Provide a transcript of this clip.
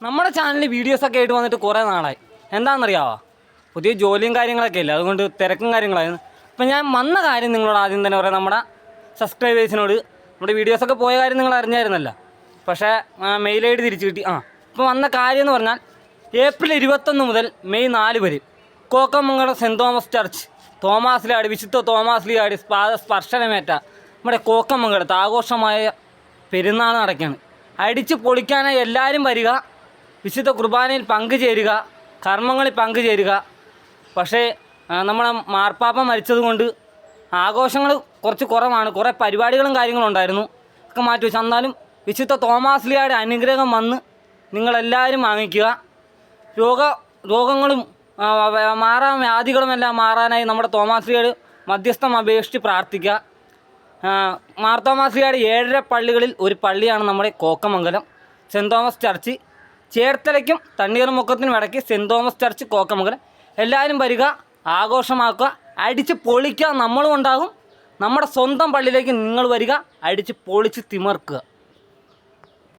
നമ്മുടെ ചാനലിൽ വീഡിയോസൊക്കെ ആയിട്ട് വന്നിട്ട് കുറേ നാളായി. എന്താണെന്നറിയാവോ, പുതിയ ജോലിയും കാര്യങ്ങളൊക്കെ ഇല്ല, അതുകൊണ്ട് തിരക്കും കാര്യങ്ങളായിരുന്നു. അപ്പം ഞാൻ വന്ന കാര്യം നിങ്ങളോട് ആദ്യം തന്നെ പറയാം. നമ്മുടെ സബ്സ്ക്രൈബേഴ്സിനോട് നമ്മുടെ വീഡിയോസൊക്കെ പോയ കാര്യം നിങ്ങൾ അറിഞ്ഞായിരുന്നല്ലോ. പക്ഷേ മെയിൽ ഐ ഡി തിരിച്ചു കിട്ടി. ഇപ്പോൾ വന്ന കാര്യം എന്ന് പറഞ്ഞാൽ ഏപ്രിൽ 21 മുതൽ മെയ് 4 വരെ കോക്കമംഗലം സെൻറ് തോമസ് ചർച്ച് തോമാസ്ലിയാടി വിശുദ്ധ തോമാസ്ലിയാടി സ്പർശനമേറ്റ നമ്മുടെ കോക്കമംഗലത്ത് ആഘോഷമായ പെരുന്നാൾ നടക്കുകയാണ്. അടിച്ച് പൊളിക്കാനായി എല്ലാവരും വരിക, വിശുദ്ധ കുർബാനയിൽ പങ്കുചേരുക, കർമ്മങ്ങളിൽ പങ്കുചേരുക. പക്ഷേ നമ്മുടെ മാർപ്പാപ്പ മരിച്ചതുകൊണ്ട് ആഘോഷങ്ങൾ കുറച്ച് കുറവാണ്. കുറേ പരിപാടികളും കാര്യങ്ങളും ഉണ്ടായിരുന്നു, ഒക്കെ മാറ്റി വെച്ചു. എന്നാലും വിശുദ്ധ തോമാസ്ലിയായുടെ അനുഗ്രഹം വന്ന് നിങ്ങളെല്ലാവരും വാങ്ങിക്കുക. രോഗങ്ങളും വ്യാധികളുമെല്ലാം മാറാനായി നമ്മുടെ തോമാസ്ലിയാട് മധ്യസ്ഥം അപേക്ഷിച്ച് പ്രാർത്ഥിക്കുക. മാർത്തോമാസ്ലിയാട് 7 പള്ളികളിൽ ഒരു പള്ളിയാണ് നമ്മുടെ കോക്കമംഗലം സെൻറ് തോമസ് ചർച്ച്. ചേർത്തലയ്ക്കും തണ്ണീർമുക്കത്തിനും ഇടയ്ക്ക് സെൻറ് തോമസ് ചർച്ച് കോക്കമംഗലം. എല്ലാവരും വരിക, ആഘോഷമാക്കുക, അടിച്ച് പൊളിക്കുക. നമ്മളും ഉണ്ടാകും. നമ്മുടെ സ്വന്തം പള്ളിയിലേക്ക് നിങ്ങൾ വരിക, അടിച്ച് പൊളിച്ച് തിമിർക്കുക.